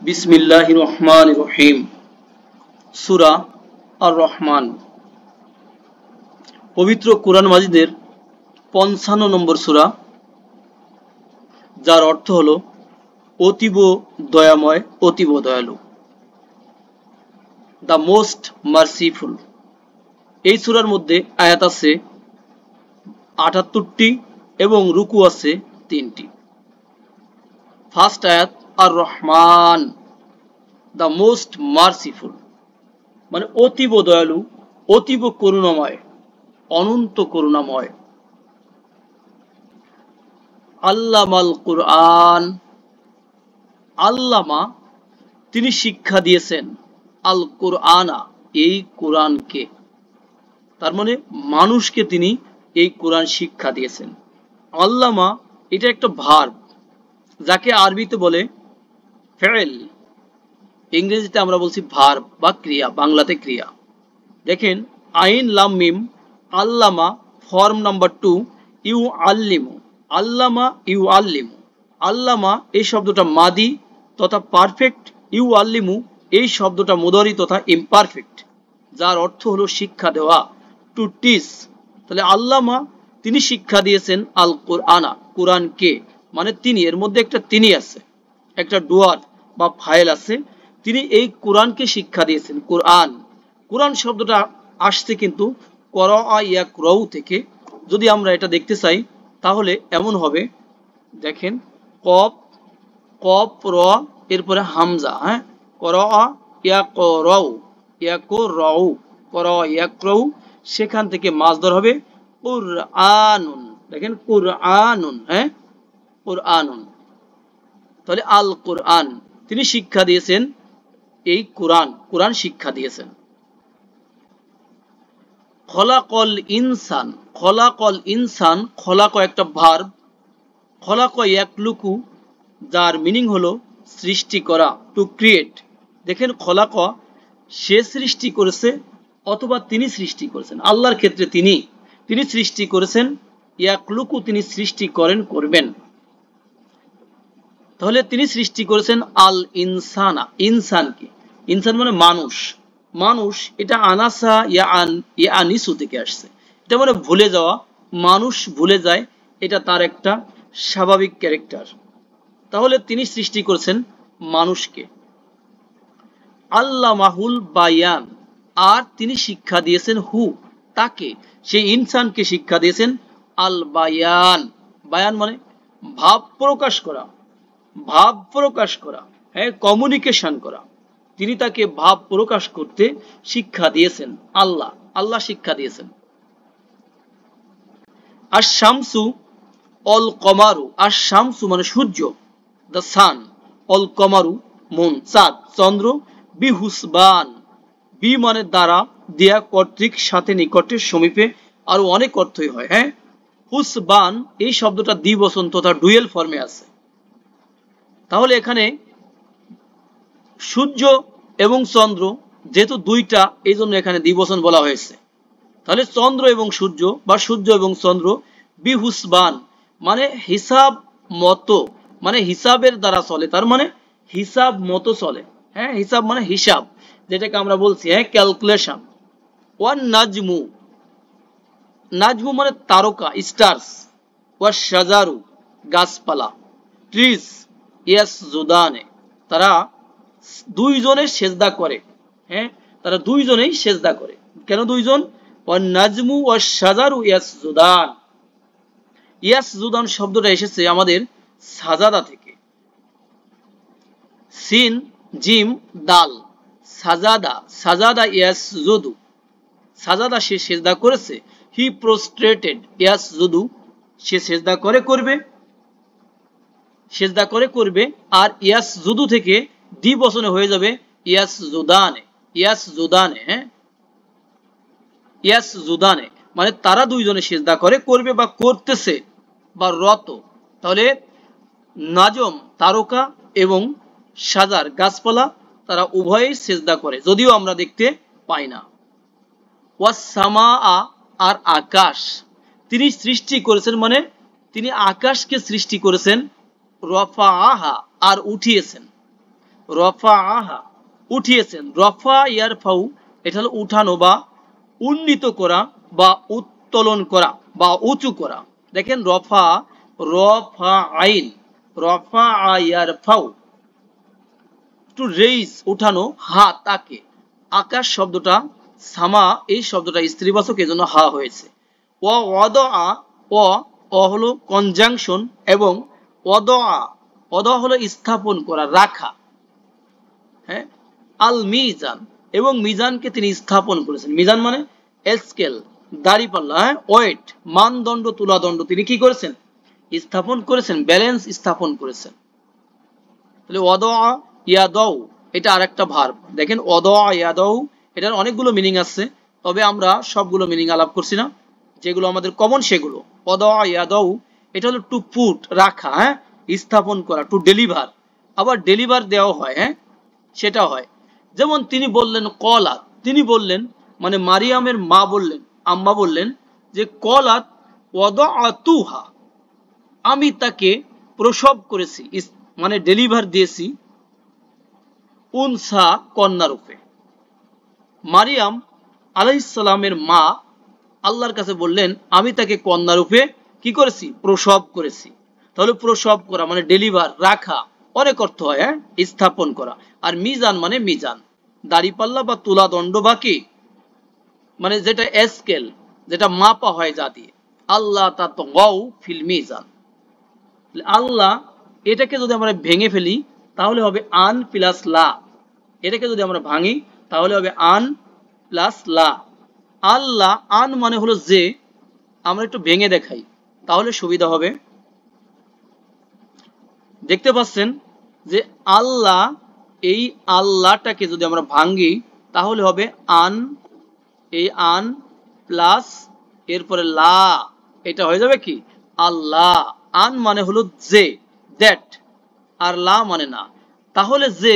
বিসমিল্লাহির রহমানির রহিম। সূরা আর রহমান পবিত্র কোরআন মাজিদের ৫৫ নম্বর সূরা, যার অর্থ হলো অতীব দয়াময়, অতীব দয়ালু, দ্য মোস্ট মার্সিফুল। এই সূরার মধ্যে আয়াত আছে ৭৮টি এবং রুকু আছে ৩টি। ফার্স্ট আয়াত আর রহমান, দ্য মোস্ট মার্সিফুল, মানে অতীব দয়ালু, অতীব করুণাময়, অনন্ত করুণাময়। আল্লামাল কুরআন, আল্লামা তিনি শিক্ষা দিয়েছেন, আল কুরআনা এই কোরআনকে, তার মানে মানুষকে তিনি এই কোরআন শিক্ষা দিয়েছেন। আল্লামা এটা একটা ভার্ব, যাকে আরবিতে বলে ফেল, ইংরেজিতে আমরা বলছি ভার্ব বা ক্রিয়া, বাংলাতে ক্রিয়া। দেখেন আইন লাম মিম, আল্লামা form number 2, you আল্লিমু, Allama you আল্লিমু। আল্লামা এই শব্দটা মাদি তথা পারফেক্ট, ইউ আল্লিমু এই শব্দটা মুদারি তথা ইমপারফেক্ট, যার অর্থ হলো শিক্ষা দেওয়া, টু টিচ। তাহলে আল্লামা তিনি শিক্ষা দিয়েছেন আল কোরআনা কোরআনকে, মানে তিনি, এর মধ্যে একটা তিনি আছে, একটা ডুয়ার বা ফাইল আছে, তিনি এই কোরআনকে শিক্ষা দিয়েছেন। কোরআন, কোরআন শব্দটা আসছে কিন্তু করা ইয়াকরাউ থেকে। যদি আমরা এটা দেখতে চাই তাহলে এমন হবে, দেখেন কফ, কফ র এরপরে হামজা, হ্যাঁ, করা ইয়াকরাউ, ইয়াকরাউ, করা ইয়াকরাউ, সেখান থেকে মাসদার হবে কুরআনুন। দেখেন কুরআনুন, হ্যাঁ, কুরআনুন। তাহলে আল কোরআন তিনি শিক্ষা দিয়েছেন, এই কোরআন, কোরআন শিক্ষা দিয়েছেন। খলাকল ইনসান, খলাকল ইনসান, খলাক একটা ভার্ব, খলাক ইয়াকলুকু, যার মিনিং হলো সৃষ্টি করা, টু ক্রিয়েট। দেখেন খলাক সে সৃষ্টি করেছে অথবা তিনি সৃষ্টি করেছেন, আল্লাহর ক্ষেত্রে তিনি, তিনি সৃষ্টি করেছেন, ইয়াকলুকু তিনি সৃষ্টি করেন, করবেন। তাহলে তিনি সৃষ্টি করেছেন আল ইনসানা, ইনসান কি, ইনসান মানে মানুষ, মানুষ এটা আনাসা ইয়া আনিসু থেকে আসছে, এটা মানে ভুলে যাওয়া, মানুষ ভুলে যায়, এটা তার একটা স্বাভাবিক ক্যারেক্টার। তাহলে তিনি সৃষ্টি করেছেন মানুষকে। আল্লামাহুল বায়ান, আর তিনি শিক্ষা দিয়েছেন হু তাকে, সেই ইনসানকে শিক্ষা দিয়েছেন আল বায়ান। বায়ান মানে ভাব প্রকাশ করা, ভাব প্রকাশ করা, হ্যাঁ, কমিউনিকেশন করা। তিনি তাকে ভাব প্রকাশ করতে শিক্ষা দিয়েছেন, আল্লাহ, আল্লাহ শিক্ষা দিয়েছেন। আর শামসু অল কমারু, আর শামসু মানে সূর্য, দ্য সান, অল কমারু মুন, চাঁদ, চন্দ্র, বি হুসবান, বি মানে দ্বারা, দিয়া কর্তৃক, সাথে, নিকটে, সমীপে, আরো অনেক অর্থই হয়, হ্যাঁ। হুসবান এই শব্দটা দ্বিবচন তথা ডুয়েল ফর্মে আছে। তাহলে এখানে সূর্য এবং চন্দ্র যেহেতু দুইটা, এই জন্য এখানে দ্বিবচন বলা হয়েছে। তাহলে চন্দ্র এবং সূর্য বা সূর্য এবং চন্দ্র, বিহুসবান মানে হিসাব মতো, মানে হিসাবের দ্বারা চলে, তার মানে হিসাব মতো চলে, হ্যাঁ, হিসাব মানে হিসাব, যেটাকে আমরা বলছি, হ্যাঁ, ক্যালকুলেশন। ওয়ান নাজমু, নাজমু মানে তারকা, স্টার্স, ওয়া শাজারু গাছপালা, ট্রিজ ইয়াসজুদানে তারা দুইজনে সেজদা করে, হ্যাঁ, তারা দুইজনেই সেজদা করে। কেন দুইজন? ওয়ান নাজমু ওয়া শাজারু ইয়াসজুদান, ইয়াসজুদান শব্দটা এসেছে আমাদের সাজাদা থেকে, সিন জিম দাল, সাজাদা, সাজাদা ইয়াসজুদু, সাজাদা সে সেজদা করেছে, হি প্রোস্ট্রেটেড, ইয়াসজুদু সে সেজদা করে, করবে, সেজদা করে, করবে। আর ইয়াসজুদু থেকে দ্বিবচনে হয়ে যাবে ইয়াসজুদানে, ইয়াসজুদানে, হ্যাঁ, ইয়াসজুদানে মানে তারা দুইজনে সেজদা করে, করবে বা করতেছে বা রত। তাহলে নাজম তারকা এবং সাজার গাছপালা, তারা উভয়েই সেজদা করে, যদিও আমরা দেখতে পাই না। ওয়াস সামা, আর আকাশ তিনি সৃষ্টি করেছেন, মানে তিনি আকাশকে সৃষ্টি করেছেন, রফাআহা আর উঠিয়েছেন। রফাআহা উঠিয়েছেন। রফা ইয়ারফাউ এটা হলো উঠানো বা উন্নীত করা বা উত্তোলন করা বা উঁচু করা। দেখেন রফা, রফাআইন, রফাআ ইয়ারফাউ টু রেইজ উঠানো, হা তাকে। আকাশ শব্দটা সামা এই শব্দটা স্ত্রীবাচক এজন্য হা হয়েছে। ওয়াদা ও হলো কনজাংশন এবং ওয়াদা হলো স্থাপন করা রাখা। হ্যাঁ, আল মিজান এবং মিজানকে তিনি স্থাপন করেছেন। মিজান মানে স্কেল, দাঁড়িপাল্লা, ওয়েট, মানদণ্ড, তুলাদণ্ড তিনি কি করেছেন? স্থাপন করেছেন, ব্যালেন্স স্থাপন করেছেন। তাহলে ওয়াদা ইয়াদাউ এটা আরেকটা ভার্ব। দেখেন ওয়াদা ইয়াদাউ এটার অনেকগুলো মিনিং আছে, তবে আমরা সবগুলো মিনিং আলাপ করছি না, যেগুলো আমাদের কমন সেগুলো। ওয়াদা ইয়াদাউ এটা হলো টু পুট রাখা, হ্যাঁ, স্থাপন করা, টু ডেলিভার, আবার ডেলিভার দেওয়া হয়, হ্যাঁ সেটা হয়। যেমন তিনি বললেন কলাত, তিনি বললেন মানে মারিয়ামের মা বললেন, আম্মা বললেন যে কলাত ওয়াদাতুহা আমি তাকে প্রসব করেছি, মানে ডেলিভার দিয়েছি, উনসা কন্যা রূপে। মারিয়াম আলাইহিস সালামের মা আল্লাহর কাছে বললেন আমি তাকে কন্যা রূপে কি করেছি? প্রসব করেছি। তাহলে প্রসব করা মানে ডেলিভার, রাখা, অনেক অর্থ হয়, হ্যাঁ, স্থাপন করা। আর মিজান মানে মিজান, দাড়িপাল্লা বা তুলা দণ্ড বা কি মানে যেটা স্কেল, যেটা মাপা হয় যা দিয়ে। আল্লাহ তাতগাউ ফিল মিজান, আল্লাহ এটাকে যদি আমরা ভেঙে ফেলি তাহলে হবে আন প্লাস লা। এটাকে যদি আমরা ভাঙি তাহলে হবে আন প্লাস লা। আল্লাহ, আন মানে হলো যে, আমরা একটু ভেঙে দেখাই তাহলে সুবিধা হবে। দেখতে পাচ্ছেন যে আল্লাহ, এই আল্লাহটাকে যদি আমরা ভাঙি তাহলে হবে আন, এই আন প্লাস এরপরে লা, এটা হয়ে যাবে কি আল্লাহ। আন মানে হলো যে, দ্যাট, আর লা মানে না। তাহলে যে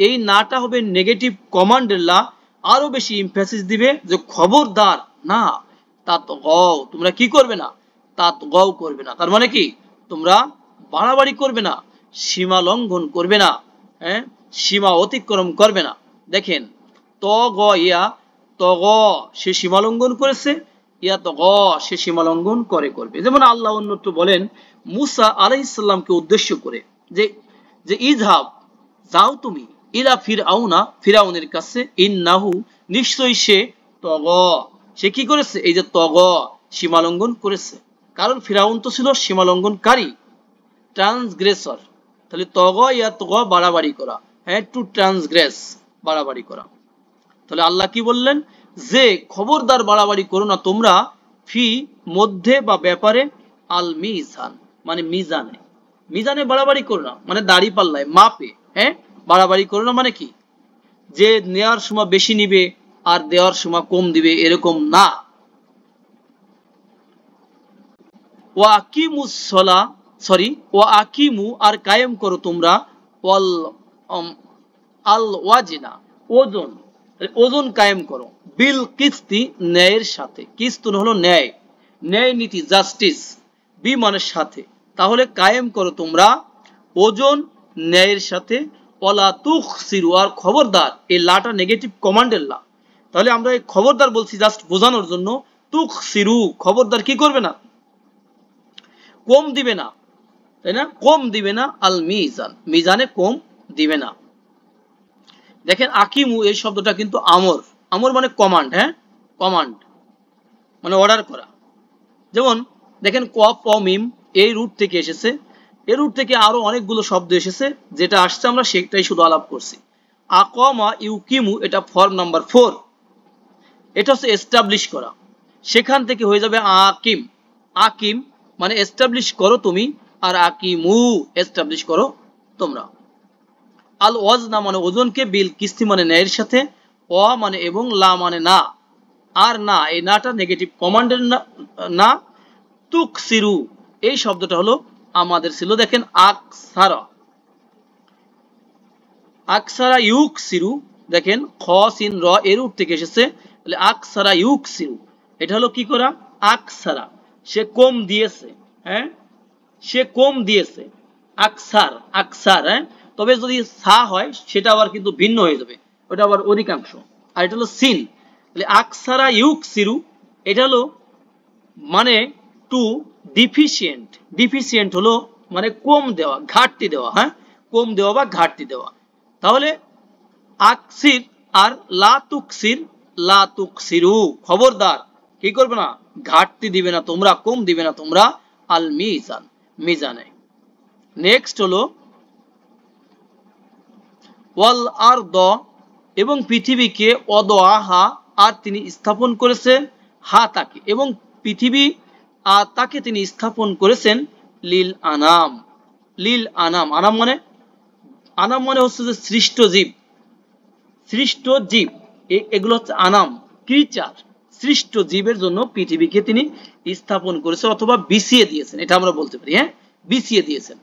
এই নাটা হবে নেগেটিভ কমান্ডের লা, আরো বেশি এমফাসিস দিবে যে খবরদার না, তাতগাও তোমরা কি করবে না? তাতগাও করবে না। তার মানে কি তোমরা বাড়াবাড়ি করবে না, সীমা লঙ্ঘন করবে না, হ্যাঁ, সীমা অতিক্রম করবে না। দেখেন তগ ইয়া, তগ সে সীমা লঙ্ঘন করেছে, ইয়া তগ সে সীমা লঙ্ঘন করবে। যেমন আল্লাহ অন্যত্র বলেন মুসা আলাইহিস সালামকে উদ্দেশ্য করে যে যে ইযহাব যাও তুমি ইলা ফিরআউনা ফিরআউনের কাছে, ইন্নাহু নিশ্চয়ই সে তগ সে কি করেছে? এই যে তগ সীমা লঙ্ঘন করেছে, কারণ ফিরআউন তো ছিল সীমা লঙ্ঘনকারী, ট্রান্সগ্রেসর। তাহলে তগ ইয়া তগ বাড়াবাড়ি করা, হ্যাঁ, টু ট্রান্সগ্রেস বাড়াবাড়ি করা। তাহলে আল্লাহ কি বললেন যে খবরদার বাড়াবাড়ি করো না তোমরা, ফি মধ্যে বা ব্যাপারে, আল মিজান মানে মিজানে, মিজানে বাড়াবাড়ি করো না মানে দাড়ি পাল্লায় মাপে, হ্যাঁ, বাড়াবাড়ি করো না মানে কি যে নেওয়ার সময় বেশি নিবে আর দেওয়ার সময় কম দিবে এরকম না। ওয়া আকিমুস সলা, সরি ওয়া আকিমু আর কায়েম করো তোমরা, ওয়াল আল ওয়াজিনা ওজন, ওজন কায়েম করো, বিল কিস্তি ন্যায়ের সাথে, কিস্তুন হলো ন্যায়, ন্যায় নীতি, জাস্টিস, বি মানে সাথে। তাহলে কায়েম করো তোমরা ওজন ন্যায়ের সাথে, ওয়ালা তুখসিরু আর খবরদার, এই লাটা নেগেটিভ কমান্ডের লা। তাহলে আমরা এই খবরদার বলছি জাস্ট বোঝানোর জন্য, তুখসিরু খবরদার কি করবে না? কম দিবে না, তাই না? কম দিবে না, আল মিজান মিজানে কম দিবে না। দেখেন আকিমু এই শব্দটা কিন্তু আমর, আমর মানে কমান্ড, হ্যাঁ, কমান্ড মানে অর্ডার করা। যেমন দেখেন কফ ও মিম এই রুট থেকে এসেছে, এই রুট থেকে আরো অনেকগুলো শব্দ এসেছে, যেটা আসছে আমরা সেটাই শুধু আলাপ করছি। আকমা ইউকিমু এটা ফর্ম নাম্বার 4, এটা হচ্ছে এস্টাবলিশ করা, সেখান থেকে হয়ে যাবে আকিম। আকিম মানে এস্টাবলিশ করো তুমি, আর আকিমু এস্টাবলিশ করো তোমরা। আল ওয়াজনা মানে ওজনকে, বিল কিস্তি মানে ন্যায়ের সাথে, অ মানে এবং, লা মানে না, আর না এই নাটা নেগেটিভ কমান্ডের না। তুকসিরু এই শব্দটা হলো আমাদের ছিল, দেখেন আকসারা, আকসারা ইউকসিরু, দেখেন খ সিন র এর রূপ থেকে এসেছে, তাহলে আকসারা ইউকসিরু এটা হলো কি করা? আকসারা সে কম দিয়েছে, হ্যাঁ, সে কম দিয়েছে। আকসার, আকসার, হ্যাঁ, তবে যদি সা হয় সেটা আবার কিন্তু ভিন্ন হয়ে যাবে, ওটা আবার অধিকাংশ। আর এটা হলো সিন, তাহলে আকসারা ইউকসিরু এটা হলো মানে টু ডিফিসিয়েন্ট, ডিফিসিয়েন্ট হলো মানে কম দেওয়া, ঘাটতি দেওয়া, হ্যাঁ কম দেওয়া বা ঘাটতি দেওয়া। তাহলে আকসির আর লা তুকসির, লা তুকসিরু খবরদার কি করবে না, ঘাটতি দিবে না তোমরা, কম দিবে না তোমরা আল মিজান, মিজানে। নেক্সট হলো ওয়াল আরদ এবং পৃথিবীকে অদআহা আর তিনি স্থাপন করেছেন, হা তাকে এবং পৃথিবী আর তাকে তিনি স্থাপন করেছেন লিল আনাম, লিল আনাম, আনাম মানে, আনাম মানে হচ্ছে যে সৃষ্ট জীব, সৃষ্ট জীব এগুলো হচ্ছে আনাম ক্রিচার, সৃষ্ট জীবের জন্য পৃথিবীকে তিনি স্থাপন করেছেন অথবা বিছিয়ে দিয়েছেন, এটা আমরা বলতে পারি, হ্যাঁ বিছিয়ে দিয়েছেন।